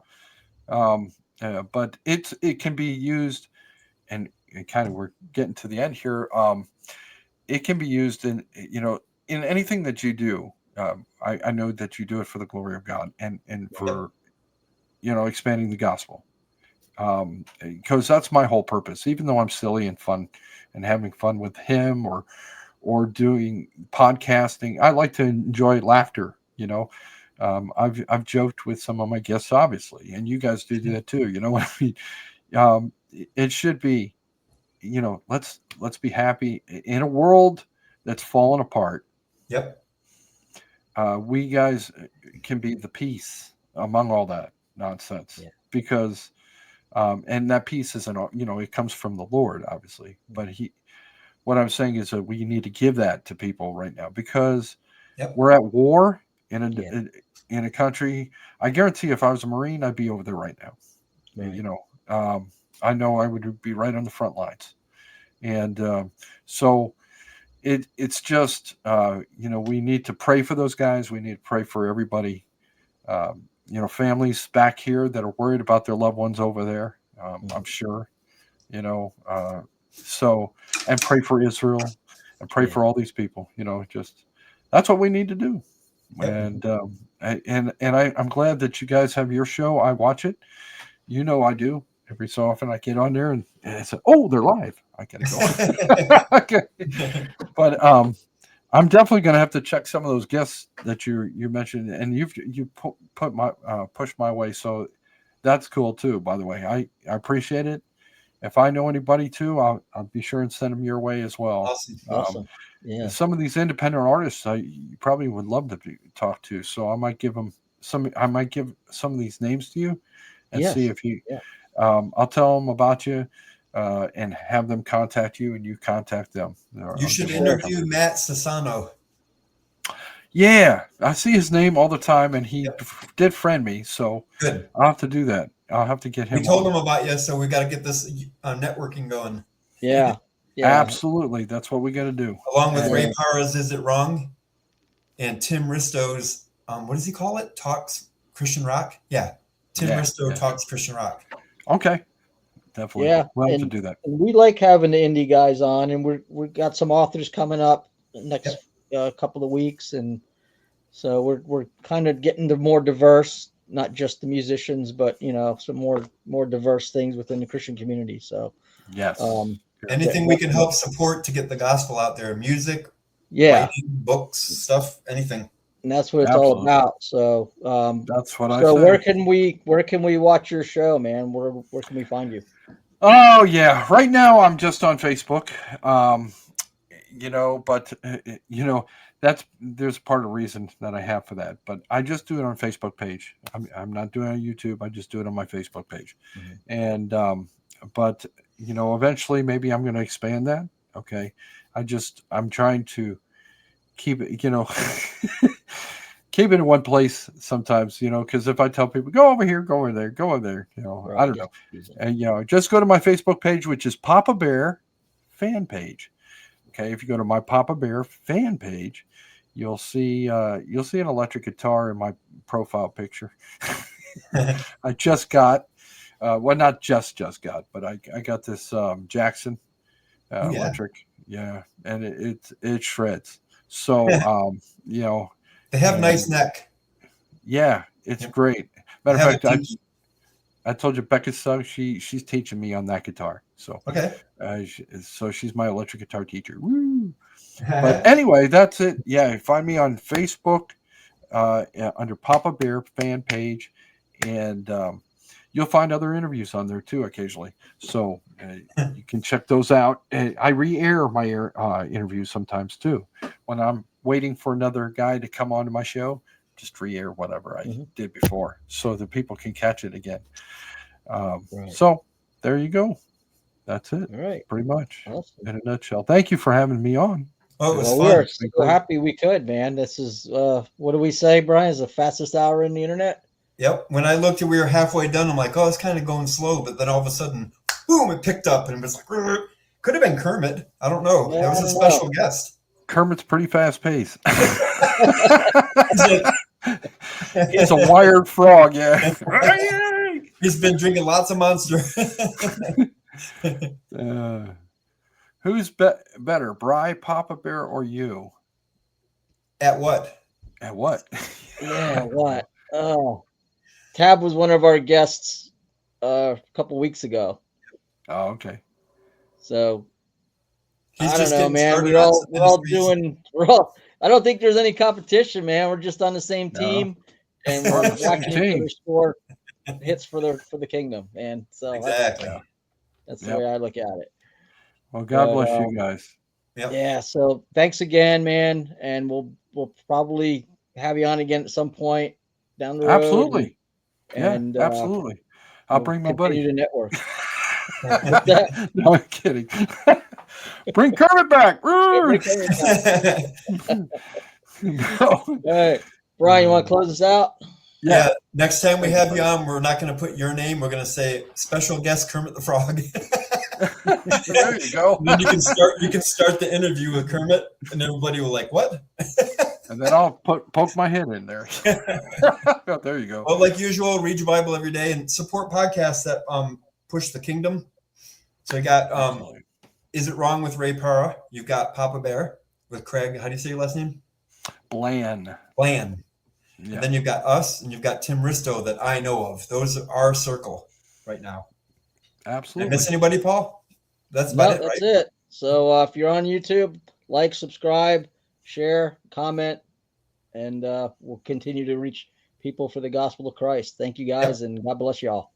But it can be used, and kind of we're getting to the end here. It can be used in anything that you do. I know that you do it for the glory of God and for expanding the gospel. because that's my whole purpose. Even though I'm silly and fun and having fun with him or doing podcasting, I like to enjoy laughter. I've joked with some of my guests, obviously, and you guys do that too. You know what I mean? It should be, let's be happy in a world that's fallen apart. Yep. We guys can be the peace among all that nonsense, because and that peace isn't, it comes from the Lord, obviously, but what I'm saying is that we need to give that to people right now, because we're at war in a country. I guarantee if I was a Marine, I'd be over there right now. Right. I know I would be right on the front lines. And so it's just, we need to pray for those guys. We need to pray for everybody, families back here that are worried about their loved ones over there. I'm sure, so, and pray for Israel and pray for all these people, just, that's what we need to do. Yep. And I'm glad that you guys have your show. I watch it. I do. Every so often I get on there and I say, oh, they're live. I gotta go. Okay. But I'm definitely gonna have to check some of those guests that you mentioned, and you put my pushed my way. So that's cool too. By the way, I appreciate it. If I know anybody too, I'll be sure and send them your way as well. Awesome. Yeah. Some of these independent artists you probably would love to talk to. So I might give some of these names to you and see if you. Yeah. I'll tell them about you and have them contact you, and you contact them. You should interview Matt Sassano. Yeah, I see his name all the time, and he did friend me, so good. I'll have to do that. I'll have to get him. We told him about you, so we got to get this networking going. Yeah, absolutely. That's what we got to do. Along with Ray Parra's "Is It Wrong" and Tim Risto's what does he call it? Talks Christian Rock. Yeah, Tim Risto talks Christian rock. Okay, definitely. Yeah, we'll to do that. And we like having the indie guys on, and we've got some authors coming up next couple of weeks, and so we're kind of getting the more diverse, not just the musicians, but some more diverse things within the Christian community. So yes, anything we can help support to get the gospel out there, music, writing, books, stuff, anything. And that's what it's all about. So that's what I. So where can we watch your show, man? Where can we find you? Oh yeah, right now I'm just on Facebook. But there's part of the reason that I have for that. But I just do it on Facebook page. I'm not doing it on YouTube. I just do it on my Facebook page. Mm-hmm. And but eventually maybe I'm going to expand that. Okay, I'm trying to keep it. Keep it in one place sometimes, because if I tell people, go over here, go over there, go over there, right, I don't know. And, just go to my Facebook page, which is Papa Bear fan page. Okay. If you go to my Papa Bear fan page, you'll see an electric guitar in my profile picture. I just got, not just got, but I got this Jackson electric. Yeah. And it shreds. So, they have nice neck. Yeah, it's great. Matter of fact, I told you Becca's son, she's teaching me on that guitar. So so she's my electric guitar teacher. Woo! But anyway, that's it. Yeah, find me on Facebook under Papa Bear fan page, and you'll find other interviews on there too occasionally. So you can check those out. I re-air my interviews sometimes too when I'm waiting for another guy to come onto my show. Just re-air whatever I did before, so that people can catch it again. So there you go. That's it. All right. Pretty much in a nutshell. Thank you for having me on. Oh, it was fun. We're so happy we could, man. This is what do we say, Brian? Is the fastest hour in the internet. Yep. When I looked and we were halfway done, I'm like, oh, it's kind of going slow, but then all of a sudden, boom, it picked up and it was like, could have been Kermit. I don't know. That was a special guest. Kermit's pretty fast paced. He's a wired frog, yeah. He's been drinking lots of Monster. Who's better, Bry, Papa Bear, or you? At what? At what? Yeah, what? Oh, Tab was one of our guests a couple weeks ago. Oh, okay. So He's I don't just know, getting man. started We're on all ministries. I don't think there's any competition, man. We're just on the same No. team, and We're we're on the same watching each team. other score hits for the kingdom. And so Exactly. that's the Yep. way I look at it. Well, God But, bless you guys. Yep. Yeah. So thanks again, man. And we'll probably have you on again at some point down the road. Absolutely. And Yeah, absolutely. I'll we'll bring my continue buddy. to network. What's that? No, I'm kidding. Bring Kermit back. Bring Kermit No. All right, Brian, you want to close us out? Yeah. Next time we have you on, we're not going to put your name. We're going to say special guest Kermit the Frog. There you go. And then you can start the interview with Kermit, and everybody will like, what? And then I'll poke my head in there. Oh, there you go. Well, like usual, read your Bible every day and support podcasts that push the kingdom. So you got Is It Wrong with Ray Parra? You've got Papa Bear with Craig. How do you say your last name? Blann. Blann. Yeah. And then you've got us, and you've got Tim Risto that I know of. Those are our circle right now. Did I Absolutely. miss anybody, Paul? That's No, about it, that's right? it. So if you're on YouTube, like, subscribe, share, comment, and we'll continue to reach people for the gospel of Christ. Thank you guys, and God bless y'all.